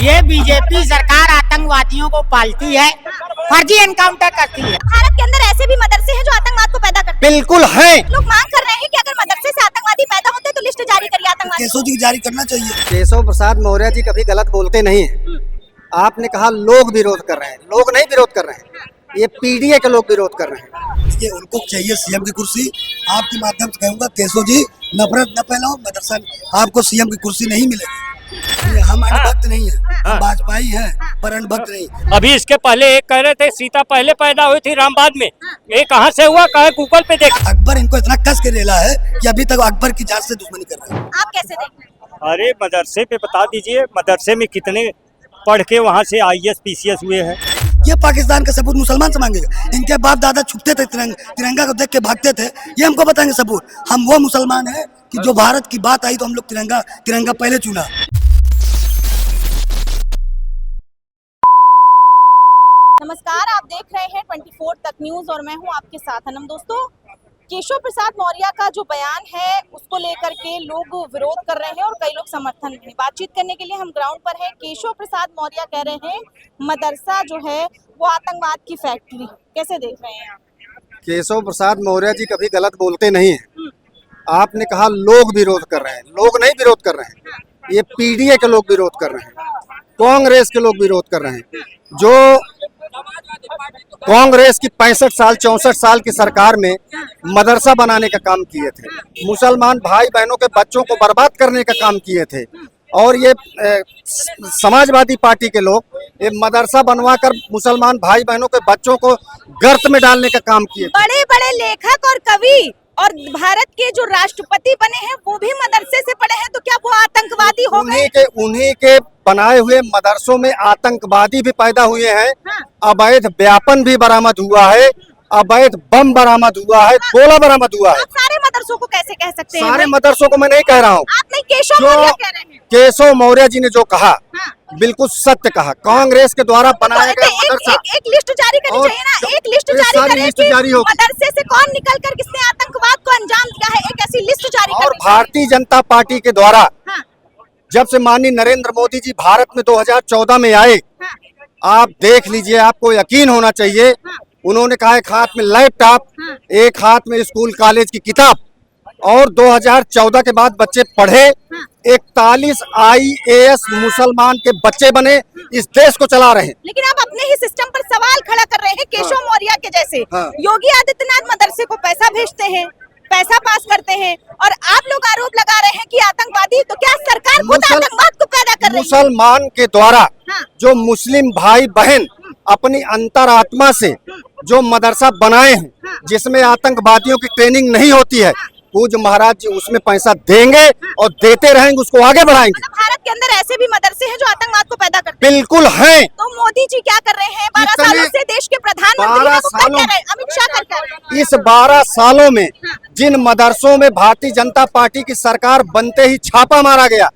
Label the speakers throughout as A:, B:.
A: ये बीजेपी सरकार आतंकवादियों को पालती है, फर्जी एनकाउंटर करती है।
B: भारत के अंदर ऐसे भी मदरसे हैं जो आतंकवाद को पैदा करते हैं।
A: बिल्कुल है।
B: लोग मांग कर रहे हैं कि अगर मदरसे से आतंकवादी पैदा होते तो लिस्ट जारी करिए आतंकवादी।
C: केशव जी जारी करना चाहिए।
D: केशव प्रसाद मौर्य जी कभी गलत बोलते नहीं है। आपने कहा लोग विरोध कर रहे हैं, लोग नहीं विरोध कर रहे हैं, ये पीडीए के लोग विरोध कर रहे हैं।
C: ये उनको चाहिए सीएम की कुर्सी। आपके माध्यम से कहूँगा केशव जी नफरत न फैलाओ, मदरसा आपको सीएम की कुर्सी नहीं मिलेगी। हम अनुभक्त नहीं है, हम भाजपाई हैं पर अनुभक्त नहीं।
E: अभी इसके पहले एक कह रहे थे सीता पहले पैदा हुई थी रामबाग में, ये कहाँ से हुआ, कहा गूगल पे देख।
C: अकबर इनको इतना कस के रेला है कि अभी तक अकबर की जात से दुश्मनी कर रहे हैं।
B: आप कैसे देख रहे हैं?
E: अरे मदरसे पे बता दीजिए, मदरसे में कितने पढ़ के वहाँ से IAS PCS हुए हैं।
C: ये पाकिस्तान का सबूत मुसलमान से मांगेगा। इनके बाप दादा छुपते थे, तिरंगा को देख के भागते थे, ये हमको बताएंगे सबूत। हम वो मुसलमान हैं कि जो भारत की बात आई तो हम लोग तिरंगा पहले चुना।
B: नमस्कार, आप देख रहे हैं 24 तक न्यूज और मैं हूं आपके साथ अनम। दोस्तों, केशव प्रसाद मौर्य का जो बयान है उसको लेकर के लोग विरोध कर रहे हैं और कई लोग समर्थन में। बातचीत करने के लिए हम ग्राउंड पर हैं। केशव प्रसाद मौर्य कह रहे हैं मदरसा जो है वो आतंकवाद की फैक्ट्री। कैसे देख रहे हैं आप?
D: केशव प्रसाद मौर्य जी कभी गलत बोलते नहीं है। आपने कहा लोग विरोध कर रहे हैं, लोग नहीं विरोध कर रहे हैं, ये पीडीए के लोग विरोध कर रहे हैं, कांग्रेस के लोग विरोध कर रहे हैं। जो कांग्रेस की 65 साल 64 साल की सरकार में मदरसा बनाने का काम किए थे, मुसलमान भाई बहनों के बच्चों को बर्बाद करने का काम किए थे, और ये समाजवादी पार्टी के लोग ये मदरसा बनवाकर मुसलमान भाई बहनों के बच्चों को गर्त में डालने का काम किए थे।
B: बड़े बड़े लेखक और कवि और भारत के जो राष्ट्रपति बने हैं वो भी मदरसे से पढ़े हैं, तो क्या वो आतंकवादी हो गए?
D: उन्हीं के बनाए हुए मदरसों में आतंकवादी भी पैदा हुए हैं।
B: हाँ।
D: अवैध व्यापन भी बरामद हुआ है, अवैध बम बरामद हुआ है, गोला बरामद हुआ है।
B: आप सारे मदरसों को कैसे कह सकते हैं?
D: सारे मदरसों को मैं नहीं कह रहा हूँ।
B: आप नहीं, केशव मौर्य कह रहे हैं।
D: केशव मौर्य जी ने जो कहा
B: हाँ।
D: बिल्कुल सत्य कहा। कांग्रेस के द्वारा बनाया गया मदरसा,
B: एक लिस्ट जारी करनी चाहिए ना, एक लिस्ट जारी करें कि मदरसे से कौन निकल कर किसने आतंकवाद को अंजाम दिया है, एक ऐसी लिस्ट जारी
D: और
B: करनी चाहिए।
D: भारतीय जनता पार्टी के द्वारा
B: हाँ।
D: जब से माननीय नरेंद्र मोदी जी भारत में 2014 में आए,
B: हाँ।
D: आप देख लीजिए, आपको यकीन होना चाहिए।
B: हाँ।
D: उन्होंने कहा एक हाथ में लैपटॉप,
B: हाँ।
D: एक हाथ में स्कूल कॉलेज की किताब, और 2014 के बाद बच्चे पढ़े।
B: हाँ।
D: 41 IAS मुसलमान के बच्चे बने, इस देश को चला रहे हैं।
B: लेकिन आप अपने ही सिस्टम पर सवाल खड़ा कर रहे हैं। केशव मौर्य के जैसे
D: हाँ।
B: योगी आदित्यनाथ मदरसे को पैसा भेजते हैं, पैसा पास करते हैं, और आप लोग आरोप लगा रहे हैं कि आतंकवादी। तो क्या सरकार खुद आतंकवाद को पैदा कर रही है?
D: मुसलमान के द्वारा
B: हाँ।
D: जो मुस्लिम भाई बहन अपनी अंतरात्मा से जो मदरसा बनाए हैं,
B: हाँ।
D: जिसमें आतंकवादियों की ट्रेनिंग नहीं होती है, पूज्य महाराज जी उसमें पैसा देंगे और देते रहेंगे, उसको आगे बढ़ाएंगे।
B: मतलब भारत के अंदर ऐसे भी मदरसे हैं जो आतंकवाद को पैदा करते हैं।
D: बिल्कुल है।
B: तो मोदी जी क्या कर रहे हैं? 12 सालों से देश के प्रधानमंत्री
D: 12
B: हैं, तो क्या
D: सालों
B: कर रहे हैं? अमित शाह कर रहे हैं।
D: इस 12 सालों में जिन मदरसों में भारतीय जनता पार्टी की सरकार बनते ही छापा मारा गया,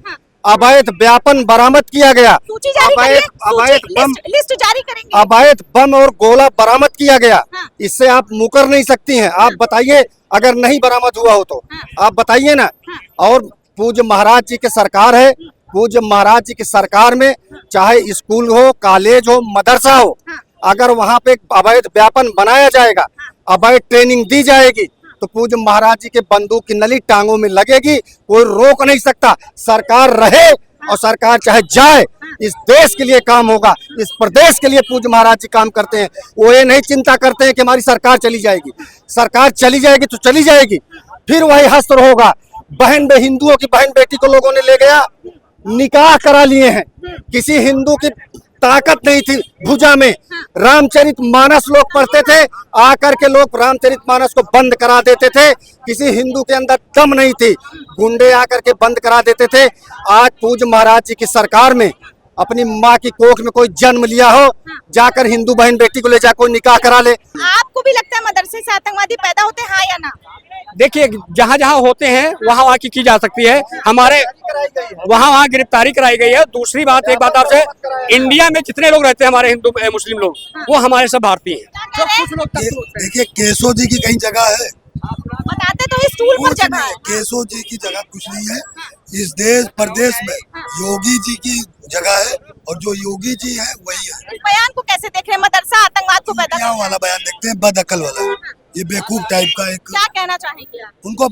D: अवैध व्यापन बरामद किया गया,
B: सूची जारी करिए,
D: अवैध बम,
B: लिस्ट जारी करेंगे।
D: अवैध बम और गोला बरामद किया गया,
B: हाँ।
D: इससे आप मुकर नहीं सकती हैं। आप बताइए, अगर नहीं बरामद हुआ हो तो आप बताइए ना। और पूज्य महाराज जी की सरकार है, पूज्य महाराज जी की सरकार में चाहे स्कूल हो, कॉलेज हो, मदरसा हो, अगर वहाँ पे अवैध व्यापन बनाया जाएगा, अवैध ट्रेनिंग दी जाएगी, तो पूज्य महाराज जी के बंदूक की नली टांगों में लगेगी, कोई रोक नहीं सकता। सरकार रहे और सरकार चाहे जाए, इस देश के लिए काम होगा, इस प्रदेश के लिए पूज्य महाराज जी काम करते हैं। वो ये नहीं चिंता करते हैं कि हमारी सरकार चली जाएगी। सरकार चली जाएगी तो चली जाएगी, फिर वही हस्त्र होगा। हिंदुओं की बहन बेटी को लोगों ने ले गया, निकाह करा लिए हैं। किसी हिंदू की ताकत नहीं थी भुजा में। रामचरितमानस लोग पढ़ते थे, आकर के लोग रामचरितमानस को बंद करा देते थे। किसी हिंदू के अंदर दम नहीं थी, गुंडे आकर के बंद करा देते थे। आज पूज्य महाराज जी की सरकार में अपनी माँ की कोख में कोई जन्म लिया हो, जाकर हिंदू बहन बेटी को ले जा कोई निकाह करा ले।
B: आपको भी लगता है मदरसे से आतंकवादी पैदा होते हैं, हाँ या ना?
E: देखिए, जहाँ जहाँ होते हैं वहाँ वहाँ की जा सकती है। हमारे वहाँ गिरफ्तारी कराई गई है। दूसरी बात, एक बात आपसे, इंडिया में जितने लोग रहते हैं हमारे हिंदू मुस्लिम लोग, वो हमारे सब भारतीय हैं। कुछ लोग
C: देखिए, केशव जी की कहीं जगह है,
B: बताते तो इस स्टूल पर जगह है।
C: केशव जी की जगह कुछ नहीं है। इस देश प्रदेश में योगी जी की जगह है और जो योगी जी है वही है।
B: इस बयान को कैसे देख रहे हैं? मदरसा आतंकवाद को पैदा
C: क्या वाला बयान देखते हैं, बदअकल वाला, ये बेवकूफ टाइप का एक,
B: क्या कहना चाहेंगे आप?
C: उनको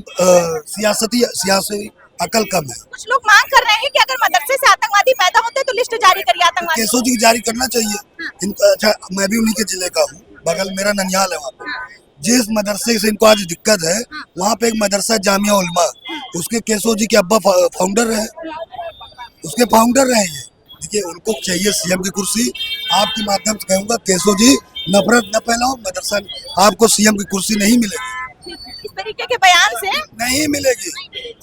C: सियासी अकल कम है।
B: कुछ लोग मांग कर रहे हैं कि अगर मदरसे से आतंकवादी पैदा होते तो लिस्ट जारी करिए आतंकवादी।
C: केसो जी जारी करना चाहिए इनको। अच्छा, मैं भी उन्हीं के जिले का हूँ, बगल मेरा ननिहाल है वहाँ पे। जिस मदरसे से इनको आज दिक्कत है वहाँ पे एक मदरसा जामिया उलमा, उसके केसो जी के अब्बा फाउंडर रहे, उसके फाउंडर रहे ये। देखिए, उनको चाहिए सीएम की कुर्सी। आपके माध्यम से कहूँगा, केसो जी नफरत न फैलाओ, मदरसा आपको सीएम की कुर्सी नहीं मिलेगी,
B: इस तरीके के बयान से
C: नहीं मिलेगी,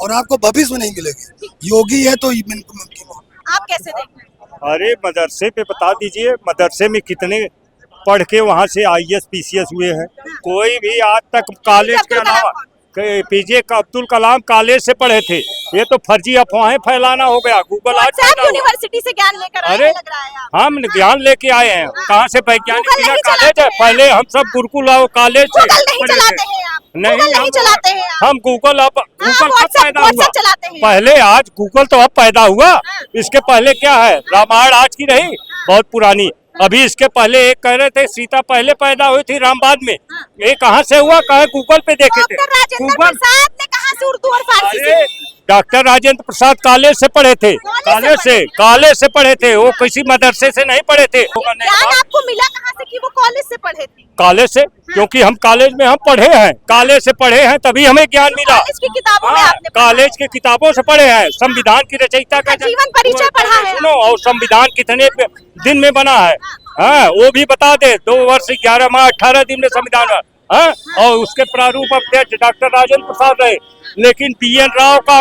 C: और आपको भविष्य में नहीं मिलेगी। योगी है तो मुमकिन हो।
B: आप कैसे देख रहे हैं?
F: अरे मदरसे पे बता दीजिए, मदरसे में कितने पढ़ के वहाँ से IAS PCS हुए हैं? कोई भी आज तक कॉलेज के अलावा PJ अब्दुल कलाम कॉलेज से पढ़े थे। ये तो फर्जी अफवाहें फैलाना हो गया। गूगल आज
B: व्हाट्सएप यूनिवर्सिटी से ज्ञान लेकर आए
F: अरे
B: हैं, लग रहा है आप।
F: हम ज्ञान लेके आए हैं, कहाँ से वैज्ञानिक
B: गूगल नहीं
F: कॉलेज
B: चलाते
F: है?
B: हैं।
F: पहले हम सब गुरुकुल और कॉलेज से
B: गूगल नहीं
F: पढ़े
B: चलाते
F: थे।
B: हैं आप?
F: नहीं,
B: गूगल नहीं चलाते हैं आप?
F: हम गूगल अब गूगल कब पैदा हुआ?
B: व्हाट्सएप चलाते हैं।
F: पहले, आज गूगल तो अब पैदा हुआ। इसके पहले क्या है? रामायण आज की रही, बहुत पुरानी। अभी इसके पहले एक कह रहे थे सीता पहले पैदा हुई थी रामबाद में, ये कहाँ से हुआ? कहे गूगल पे देखे थे।
B: डॉक्टर राजेंद्र
F: गूगल,
B: प्रसाद ने कहाँ से उर्दू और फारसी
F: अरे
B: सीखी?
F: डॉक्टर राजेंद्र प्रसाद कॉलेज से पढ़े थे, कॉलेज से पढ़े थे, वो किसी मदरसे से नहीं पढ़े थे।
B: ज्ञान आपको मिला कहाँ से कि वो कॉलेज से पढ़े थे?
F: कॉलेज से, क्योंकि हम कॉलेज में हम पढ़े हैं, कॉलेज से पढ़े हैं, तभी हमें ज्ञान मिला।
B: कॉलेज की किताबों में
F: हाँ,
B: आपने पढ़ा है?
F: कॉलेज की किताबों से पढ़े हैं। संविधान की रचयिता का
B: जीवन परिचय पढ़ा है?
F: सुनो, और संविधान कितने दिन में बना है, हाँ वो भी बता दे। 2 वर्ष 11 माह 18 दिन में संविधान, हाँ, और उसके प्रारूप अध्यक्ष डॉक्टर राजेंद्र प्रसाद रहे। लेकिन BN राव का,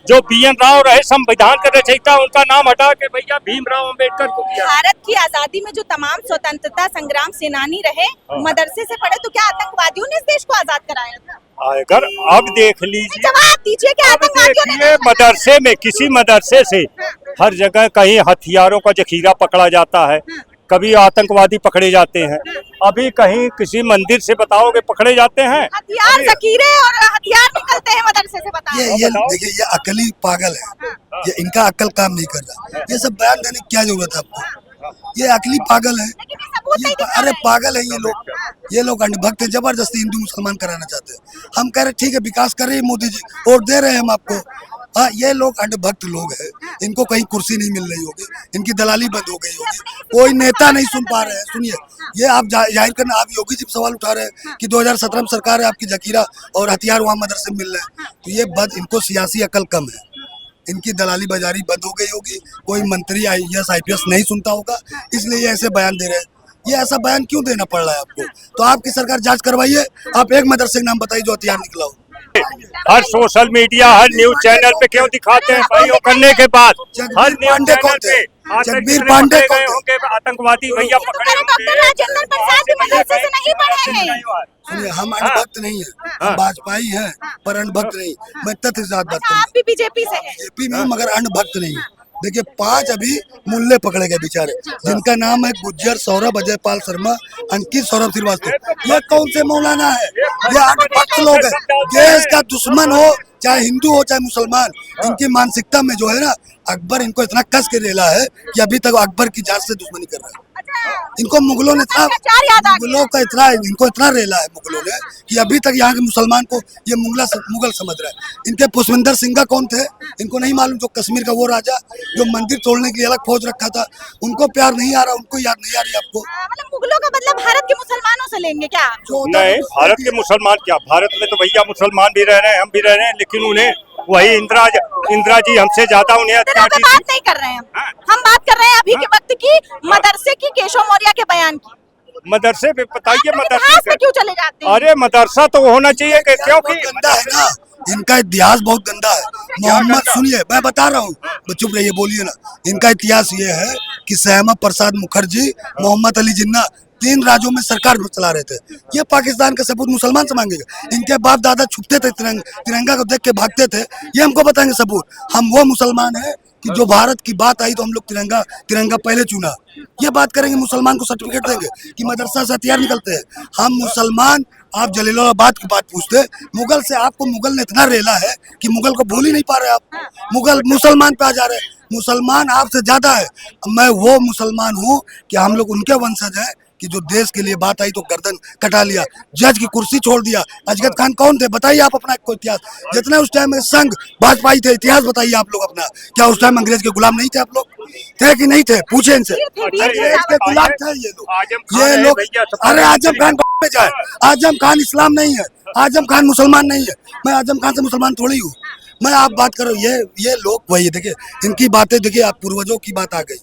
F: जो BN राव रहे संविधान के रचयिता, उनका नाम हटा के भैया भीमराव अंबेडकर को दिया।
B: भारत की आजादी में जो तमाम स्वतंत्रता संग्राम सेनानी रहे मदरसे से पढ़े, तो क्या आतंकवादियों ने इस देश को आजाद कराया था?
F: अगर अब देख लीजिए,
B: जवाब दीजिए कि आतंकवादियों ने
F: देखिए मदरसे में, किसी मदरसे से हर जगह कहीं हथियारों का जखीरा पकड़ा जाता है, कभी आतंकवादी पकड़े जाते हैं। अभी कहीं किसी मंदिर से बताओगे पकड़े जाते हैं?
B: हथियार जखीरे और हथियार निकलते हैं मदरसे से, बताओ।
C: ये देखिए, ये अकली पागल है, ये इनका अक्ल काम नहीं कर रहा। ये सब बयान देने की क्या जरूरत है आपको? ये अकली पागल है,
B: लेकिन ये सबूत नहीं दिखा
C: अरे
B: रहे हैं।
C: पागल है ये लोग अंधभक्त है, जबरदस्ती हिंदू मुसलमान कराना चाहते हैं। हम कह रहे ठीक है, विकास कर रही है मोदी जी, वोट दे रहे हैं हम आपको। हाँ, ये लोग अंधभक्त लोग हैं, इनको कहीं कुर्सी नहीं मिल रही होगी, इनकी दलाली बंद हो गई होगी, कोई नेता नहीं सुन पा रहे हैं। सुनिए, ये आप जाहिर करना, आप योगी जी सवाल उठा रहे हैं कि 2017 में सरकार है आपकी, जखीरा और हथियार वहाँ मदरसे में मिल रहे हैं, तो ये इनको सियासी अकल कम है, इनकी दलाली बाजारी बंद हो गई होगी, कोई मंत्री IAS IPS नहीं सुनता होगा, इसलिए ये ऐसे बयान दे रहे हैं। ये ऐसा बयान क्यों देना पड़ रहा है आपको? तो आपकी सरकार जांच करवाइए। आप एक मदरसे का नाम बताइए जो हथियार निकला हो।
F: हर सोशल मीडिया, हर न्यूज चैनल पे क्यों दिखाते हैं? भाइयों करने के बाद हर न्यूज
C: पांडे कौन
F: चैनल
C: थे?
F: पे
C: जगबीर पांडे कौन थे?
F: होंगे आतंकवादी भैया पकड़े
B: डॉक्टर राजेंद्र प्रसाद भी मदरसे से नहीं पढ़े हैं।
C: सुनिए, हम अंधभक्त नहीं है, हम भाजपाई हैं, पर अंधभक्त नहीं। मैं तथ्य के साथ बात
B: अच्छा, आप भी बीजेपी से हैं?
C: बीजेपी में, मगर अंधभक्त नहीं है। देखिए, 5 अभी मुल्ले पकड़े गए बेचारे, जिनका नाम है गुज्जर सौरभ, अजय पाल शर्मा, अंकित सौरभ श्रीवास्तव। ये कौन से मौलाना है? ये अंधभक्त लोग हैं। देश का दुश्मन हो, चाहे हिंदू हो चाहे मुसलमान, इनकी मानसिकता में जो है ना, अकबर इनको इतना कस के रेला है कि अभी तक अकबर की जात से दुश्मनी कर रहा है। इनको मुगलों ने इतना, मुगलों का इतना, इनको इतना रेला है मुगलों ने कि अभी तक यहाँ के मुसलमान को ये मुगल समझ रहा है। इनके पुष्पिंदर सिंह कौन थे? इनको नहीं मालूम, जो कश्मीर का वो राजा जो मंदिर तोड़ने के लिए अलग फौज रखा था, उनको प्यार नहीं आ रहा, उनको याद नहीं आ रही आपको।
B: मतलब मुगलों का बदला भारत के मुसलमानों से लेंगे क्या?
F: नहीं, भारत के मुसलमान क्या, भारत में तो भैया मुसलमान भी रह रहे हैं, हम भी रह रहे हैं, लेकिन उन्हें वही इंदिरा जी हमसे ज्यादा उन्हें
B: बात नहीं कर रहे हैं हम बात कर रहे हैं अभी के वक्त की मदरसे की, केशव मौर्य के बयान की।
F: मदरसे पे बताइए,
B: इतिहास
F: मदरसे
B: में क्यों चले जाते हैं?
F: अरे मदरसा तो होना चाहिए, क्योंकि
C: गंदा है ना, इनका इतिहास बहुत गंदा है। मोहम्मद, सुनिए मैं बता रहा हूँ, चुप रहिए, बोलिए ना। इनका इतिहास ये है कि श्यामा प्रसाद मुखर्जी, मोहम्मद अली जिन्ना 3 राज्यों में सरकार चला रहे थे। ये पाकिस्तान का सबूत मुसलमान से मांगेगा? इनके बाप दादा छुपते थे, तिरंगा को देख के भागते थे, ये हमको बताएंगे सबूत? हम वो मुसलमान हैं कि जो भारत की बात आई तो हम लोग तिरंगा पहले चुना। ये बात करेंगे, मुसलमान को सर्टिफिकेट देंगे कि मदरसा से हथियार निकलते हैं। हम मुसलमान, आप जलीलाबाद की बात पूछते, मुगल से आपको मुगल ने इतना रेला है कि मुगल को भूल ही नहीं पा रहे आप। मुगल मुसलमान पे आ जा रहे हैं। मुसलमान आपसे ज्यादा है। मैं वो मुसलमान हूँ कि हम लोग उनके वंशज है कि जो देश के लिए बात आई तो गर्दन कटा लिया, जज की कुर्सी छोड़ दिया। अजगद खान कौन थे बताइए आप अपना कोई इतिहास। जितने उस टाइम में संघ भाजपाई थे, इतिहास बताइए आप लोग अपना। क्या उस टाइम अंग्रेज के गुलाम नहीं थे आप लोग? थे कि नहीं थे? पूछे इनसे। अंग्रेज के गुलाम थे ये लोग। अरे आजम खान में जाए, आजम खान इस्लाम नहीं है, आजम खान मुसलमान नहीं है। मैं आजम खान से मुसलमान थोड़ी हूँ। मैं आप बात करो, ये लोग वही देखिए, इनकी बातें देखिए, आप पूर्वजों की बात आ गई।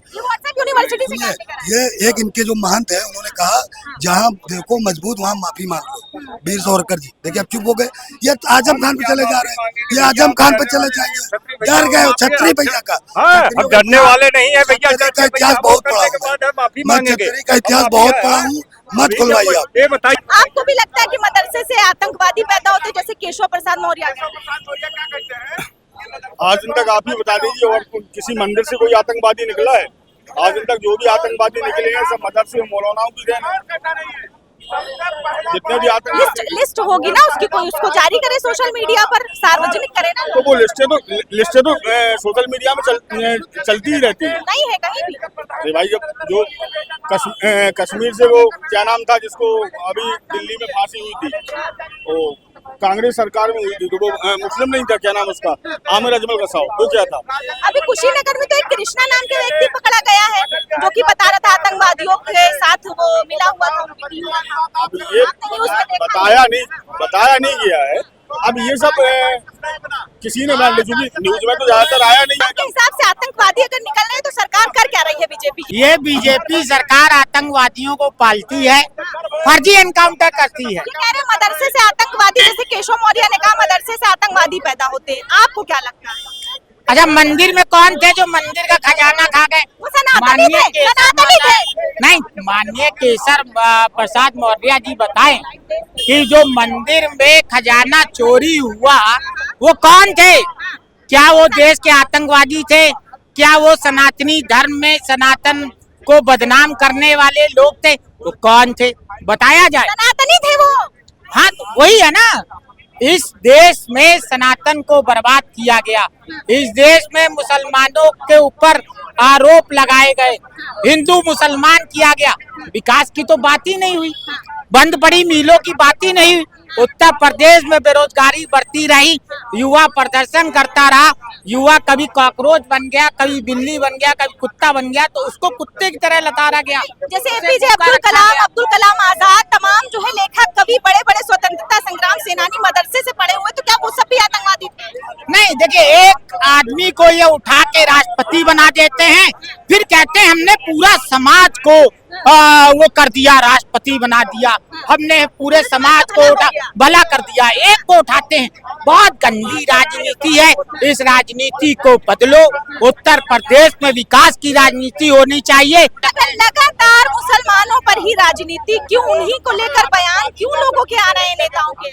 B: यूनिवर्सिटी से क्या लेकर आए?
C: ये एक इनके जो महंत है उन्होंने कहा जहाँ देखो मजबूत वहाँ माफी मांग लो, वीर सावरकर जी। देखिए अब चुप हो गए। ये आजम खान पे चले जा रहे हैं, ये आजम खान पे चले जाएंगे। डर गए छतरी भैया का।
F: अब डरने वाले नहीं है भैया,
C: का इतिहास बहुत पढ़ा हूँ मैं, छतरी का इतिहास बहुत पढ़ा हूँ। मत खुलवाइए आप।
F: ये बताइए,
B: आपको भी लगता है कि मदरसे से आतंकवादी पैदा होते जैसे केशव प्रसाद मौर्य?
G: आज दिन तक आप ही बता दीजिए और किसी मंदिर से कोई आतंकवादी निकला है? आज दिन तक जो भी आतंकवादी निकले हैं सब मदरसे मौलानाओं की देन है। जितने भी
B: लिस्ट होगी ना उसकी, कोई उसको जारी करे सोशल मीडिया पर, सार्वजनिक करे ना।
G: तो वो लिस्टें तो सोशल मीडिया में चलती ही रहती है।
B: नहीं है कहीं भी।
G: अरे भाई जब जो कश्मीर से वो क्या नाम था जिसको अभी दिल्ली में फांसी हुई थी, वो कांग्रेस सरकार में हुई थी, तो वो मुस्लिम नहीं था, क्या नाम उसका, आमिर अजमल कसाओ, वो क्या था?
B: अभी कुशीनगर में तो एक कृष्णा नाम के व्यक्ति पकड़ा गया है जो कि बता रहा था आतंकवादियों के साथ वो मिला हुआ था।
G: अब ये बताया नहीं गया है। अब ये सब किसी ने मान लीजिए न्यूज में तो ज्यादातर आया नहीं है।
B: आपके हिसाब से आतंकवादी अगर निकल रहे हैं तो सरकार कर क्या रही है बीजेपी?
A: ये बीजेपी सरकार आतंकवादियों को पालती है, फर्जी एनकाउंटर करती है।
B: ये कह रहे हैं मदरसे से आतंकवादी, जैसे केशव मौर्य ने कहा मदरसे से आतंकवादी पैदा होते हैं। आपको क्या लगता है?
A: अच्छा, मंदिर में कौन थे जो मंदिर का खजाना खा गए?
B: वो सनातनी थे।
A: नहीं, माननीय केशव प्रसाद मौर्य जी बताएं कि जो मंदिर में खजाना चोरी हुआ वो कौन थे? क्या वो देश के आतंकवादी थे? क्या वो सनातनी धर्म में सनातन को बदनाम करने वाले लोग थे? वो कौन थे बताया जाए।
B: सनातनी थे वो।
A: हाँ तो वही है ना, इस देश में सनातन को बर्बाद किया गया, इस देश में मुसलमानों के ऊपर आरोप लगाए गए, हिंदू मुसलमान किया गया, विकास की तो बात ही नहीं हुई, बंद पड़ी मिलों की बात ही नहीं हुई। उत्तर प्रदेश में बेरोजगारी बढ़ती रही, युवा प्रदर्शन करता रहा, युवा कभी कॉकरोच बन गया, कभी बिल्ली बन गया, कभी कुत्ता बन गया, तो उसको कुत्ते की तरह लताड़ा गया।
B: जैसे एपीजे अब्दुल कलाम आजाद, तमाम जो है लेखक कवि, बड़े बड़े स्वतंत्रता संग्राम सेनानी मदरसे से पढ़े हुए, तो क्या वो सब भी आतंकवादी थे?
A: नहीं, देखिए, एक आदमी को ये उठा के राष्ट्रपति बना देते हैं, फिर कहते हैं हमने पूरा समाज को वो कर दिया, राष्ट्रपति बना दिया, हमने पूरे समाज को भला कर दिया। एक को उठाते हैं, बहुत गंदी राजनीति है, इस राजनीति को बदलो। उत्तर प्रदेश में विकास की राजनीति होनी चाहिए।
B: लगातार मुसलमानों पर ही राजनीति क्यों, उन्हीं को लेकर बयान क्यों लोगों के आ रहे हैं, नेताओं के?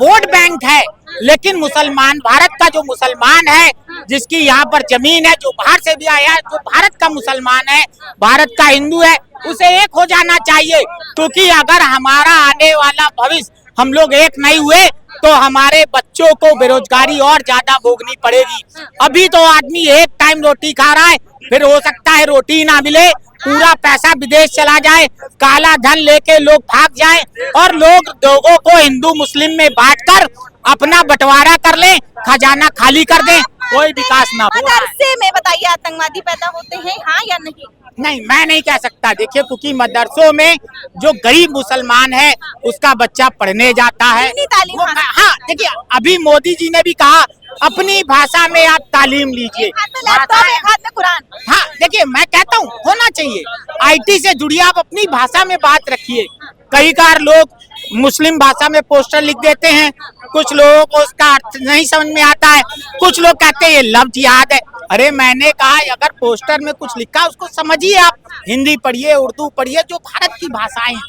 A: वोट बैंक है, लेकिन मुसलमान, भारत का जो मुसलमान है, जिसकी यहाँ पर जमीन है, जो बाहर से भी आया है, जो भारत का मुसलमान है, भारत का हिंदू है, उसे एक हो जाना चाहिए। क्योंकि अगर हमारा आने वाला भविष्य हम लोग एक नहीं हुए तो हमारे बच्चों को बेरोजगारी और ज्यादा भोगनी पड़ेगी। अभी तो आदमी एक टाइम रोटी खा रहा है, फिर हो सकता है रोटी ना मिले, पूरा पैसा विदेश चला जाए, काला धन लेके लोग भाग जाएं और लोगों को हिंदू मुस्लिम में बांटकर अपना बंटवारा कर लें, खजाना खाली कर दें, कोई विकास ना हो।
B: मदरसे में बताइए आतंकवादी पैदा होते हैं, हाँ या नहीं?
A: नहीं, मैं नहीं कह सकता। देखिए, क्योंकि मदरसों में जो गरीब मुसलमान है उसका बच्चा पढ़ने जाता है। हाँ, देखिए, अभी मोदी जी ने भी कहा अपनी भाषा में आप तालीम लीजिए।
B: कुरान।
A: हाँ, देखिए, मैं कहता हूँ होना चाहिए, IT से जुड़िए, आप अपनी भाषा में बात रखिए। कई बार लोग मुस्लिम भाषा में पोस्टर लिख देते हैं, कुछ लोगों को उसका अर्थ नहीं समझ में आता है, कुछ लोग कहते हैं ये लफ्ज याद है। अरे मैंने कहा अगर पोस्टर में कुछ लिखा उसको समझिए, आप हिंदी पढ़िए, उर्दू पढ़िए, जो भारत की भाषाएं हैं।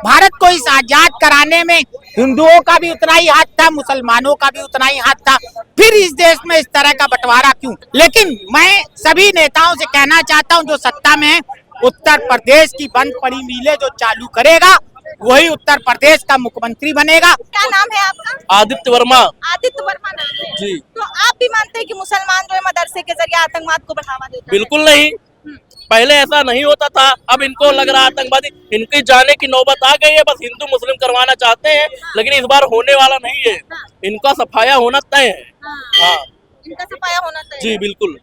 A: भारत को इस आजाद कराने में हिंदुओं का भी उतना ही हाथ था, मुसलमानों का भी उतना ही हाथ था, फिर इस देश में इस तरह का बंटवारा क्यों? लेकिन मैं सभी नेताओं से कहना चाहता हूं जो सत्ता में है, उत्तर प्रदेश की बंद पड़ी मिलें जो चालू करेगा वही उत्तर प्रदेश का मुख्यमंत्री बनेगा।
B: क्या नाम है आपका?
H: आदित्य वर्मा।
B: आदित्य वर्मा नाम है।
H: जी।
B: तो आप भी मानते हैं कि मुसलमान जो है मदरसे के जरिए आतंकवाद को बढ़ावा देते हैं?
H: बिल्कुल नहीं, पहले ऐसा नहीं होता था, अब इनको लग रहा आतंकवादी इनकी जाने की नौबत आ गई है, बस हिंदू मुस्लिम करवाना चाहते हैं, लेकिन इस बार होने वाला नहीं है, इनका सफाया होना तय है। हाँ
B: इनका सफाया होना चाहिए।
H: जी बिल्कुल।